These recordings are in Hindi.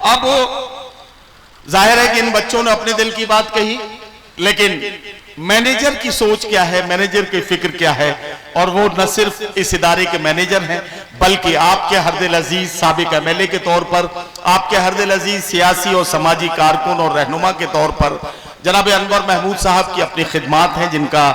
अब जाहिर है कि इन बच्चों ने अपने दिल की बात कही, लेकिन मैनेजर की सोच क्या है, मैनेजर की फिक्र क्या है, और वो न सिर्फ इस इदारे के मैनेजर हैं बल्कि आपके हरदिल अजीज साबिक एमएलए के तौर पर, आपके हरदिल अजीज सियासी और समाजी कारकुन और रहनुमा के तौर पर जनाब अनवर महमूद साहब की अपनी खिदमात हैं, जिनका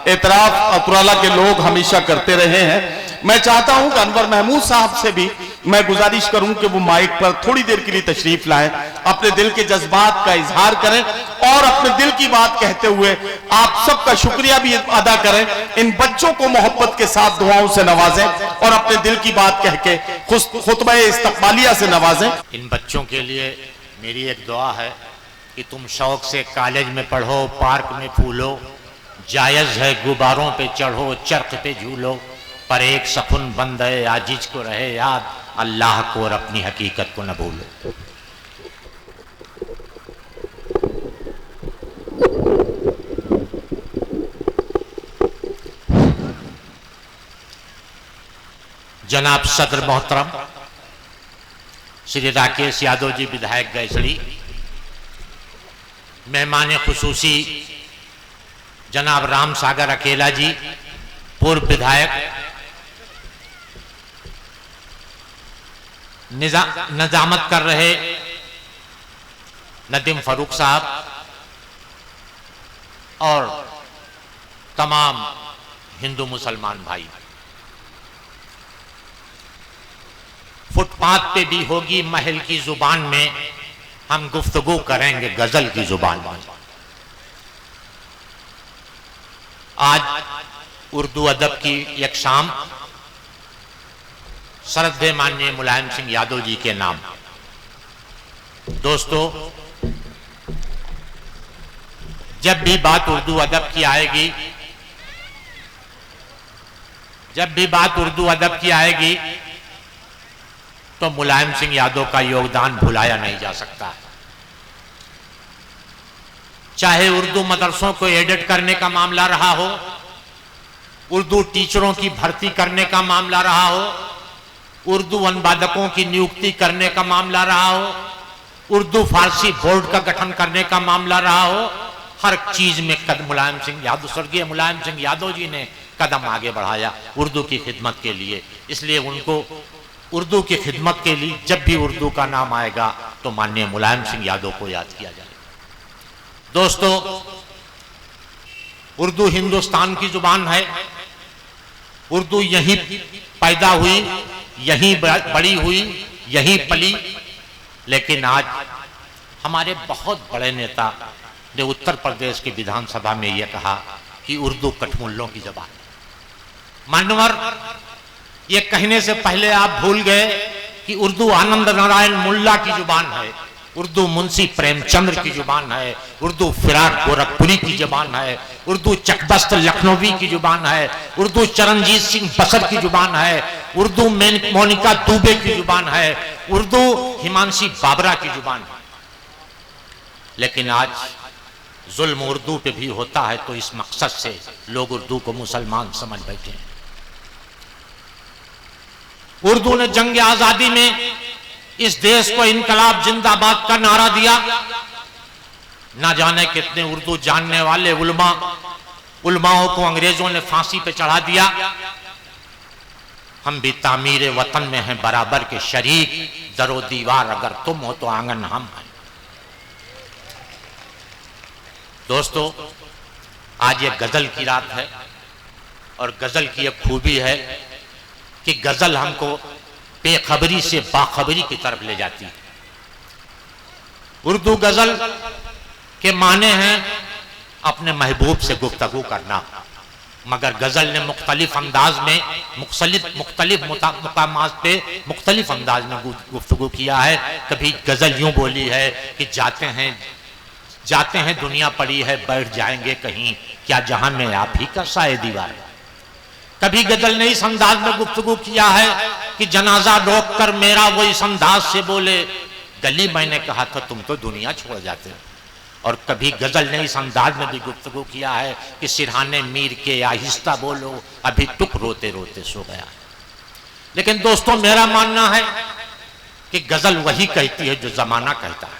एतराफ अतुराला के लोग हमेशा करते रहे हैं। मैं चाहता हूं कि अनवर महमूद साहब से भी मैं गुजारिश करूं कि वो माइक पर थोड़ी देर के लिए तशरीफ लाएं, अपने दिल के जज्बात का इजहार करें और अपने दिल की बात कहते हुए आप सबका शुक्रिया भी अदा करें। इन बच्चों को मोहब्बत के साथ दुआओं से नवाजें और अपने दिल की बात कह के खुतबा इस्तकबालिया से नवाजें। इन बच्चों के लिए मेरी एक दुआ है कि तुम शौक से कॉलेज में पढ़ो, पार्क में फूलो, जायज़ है गुब्बारों पे चढ़ो, चरख पे झूलो, पर एक सकुन बंदे आजिज को रहे याद, अल्लाह को और अपनी हकीकत को न भूलो। जनाब सदर मोहतरम श्री राकेश यादव जी विधायक गैसड़ी, मेहमान खुसूसी जनाब राम सागर अकेला जी पूर्व विधायक, निजामत कर रहे नदीम फारूक साहब और तमाम हिंदू मुसलमान भाई, फुटपाथ पे भी होगी महल की जुबान में, हम गुफ्तगू करेंगे गजल की जुबान में। आज उर्दू अदब की एक शाम श्रद्धेय माननीय मुलायम सिंह यादव जी के नाम। दोस्तों, जब भी बात उर्दू अदब की आएगी, जब भी बात उर्दू अदब की आएगी तो मुलायम सिंह यादव का योगदान भुलाया नहीं जा सकता। चाहे उर्दू मदरसों को एडिट करने का मामला रहा हो, उर्दू टीचरों की भर्ती करने का मामला रहा हो, उर्दू अनुवादकों की नियुक्ति करने का मामला रहा हो, उर्दू फारसी बोर्ड का गठन करने का मामला रहा हो, हर चीज में मुलायम सिंह यादव, स्वर्गीय मुलायम सिंह यादव जी ने कदम आगे बढ़ाया उर्दू की खिदमत के लिए। इसलिए उनको उर्दू की खिदमत के लिए जब भी उर्दू का नाम आएगा तो माननीय मुलायम सिंह यादव को याद किया जाए। दोस्तों, उर्दू हिंदुस्तान की जुबान है, उर्दू यहीं पैदा हुई, यहीं बड़ी हुई, यहीं पली, लेकिन आज हमारे बहुत बड़े नेता ने उत्तर प्रदेश की विधानसभा में यह कहा कि उर्दू कठमुल्लों की जबान है। मान्यवर, ये कहने से पहले आप भूल गए कि उर्दू आनंद नारायण मुल्ला की जुबान है, उर्दू मुंशी प्रेमचंद्र की जुबान है, उर्दू फिराक गोरखपुरी की जुबान है, उर्दू चकबस्त लखनवी की जुबान है, उर्दू चरणजीत सिंह बसर की जुबान है, उर्दू मोनिका दुबे की जुबान है, उर्दू हिमांशी बाबरा की जुबान है। लेकिन आज जुल्म उर्दू पे भी होता है तो इस मकसद से लोग उर्दू को मुसलमान समझ बैठे हैं। उर्दू ने जंग आजादी में इस देश को इनकलाब जिंदाबाद का नारा दिया। ना जाने कितने उर्दू जानने वाले उलमाओं को अंग्रेजों ने फांसी पे चढ़ा दिया। हम भी तामीर वतन में हैं बराबर के शरीक, दरो दीवार अगर तुम हो तो आंगन हम हैं। दोस्तों, आज ये गजल की रात है और गजल की एक खूबी है कि गजल हमको बेखबरी से बाखबरी की तरफ ले जाती है। उर्दू गजल के माने हैं अपने महबूब से गुफ्तगू करना, मगर गजल ने मुख्तलिफ अंदाज में मुख्तलिफ मुकामात पे मुख्तलिफ अंदाज में गुफ्तगू किया है। कभी गजल यूं बोली है कि जाते हैं दुनिया पड़ी है, बैठ जाएंगे कहीं, क्या जहां में आप ही का साए दीवार है। कभी गजल ने इस अंदाज में गुफ्तगू किया है कि जनाजा रोक कर मेरा वो इस अंदाज से बोले, गली मैंने कहा था तुम तो दुनिया छोड़ जाते हो। और कभी गजल ने इस अंदाज में भी गुफ्तगू किया है कि सिरहाने मीर के आहिस्ता बोलो, अभी टुक रोते रोते सो गया। लेकिन दोस्तों, मेरा मानना है कि गजल वही कहती है जो जमाना कहता है।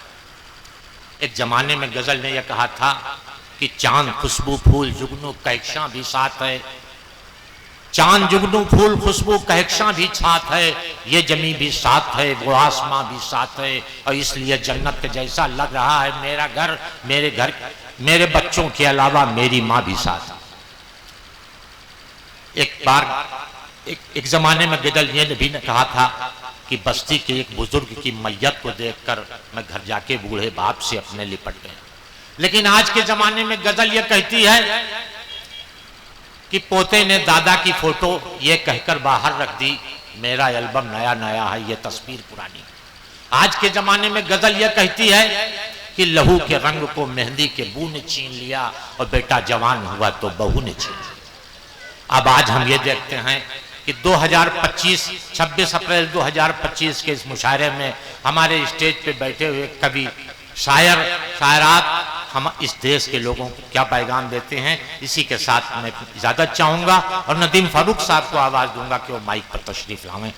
एक जमाने में गजल ने यह कहा था कि चांद खुशबू फूल जुगनू कहक्षा भी साथ है, चांद जुगनू फूल खुशबू कहक्षा भी साथ है, ये जमी भी साथ है, वो आसमां भी साथ है, और इसलिए जन्नत के जैसा लग रहा है मेरा घर, मेरे बच्चों के अलावा मेरी माँ भी साथ है। एक बार एक जमाने में गजल ये भी ने कहा था कि बस्ती के एक बुजुर्ग की मैयत को देखकर मैं घर जाके बूढ़े बाप से अपने लिपट गया। लेकिन आज के जमाने में गजल ये कहती है कि पोते ने दादा की फोटो ये कहकर बाहर रख दी, मेरा एल्बम नया नया है, ये तस्वीर पुरानी। आज के जमाने में गजल ये कहती है कि लहू के रंग को मेहंदी के बू ने छीन लिया, और बेटा जवान हुआ तो बहू ने छीन लिया। अब आज हम ये देखते हैं कि 2025 26 अप्रैल 2025 के इस मुशायरे में हमारे स्टेज पे बैठे हुए कवि शायर शायरात हम इस देश के लोगों को क्या पैगाम देते हैं, इसी के साथ मैं इजाजत चाहूंगा और नदीम फारूक साहब को आवाज दूंगा कि वो माइक पर तशरीफ लावें।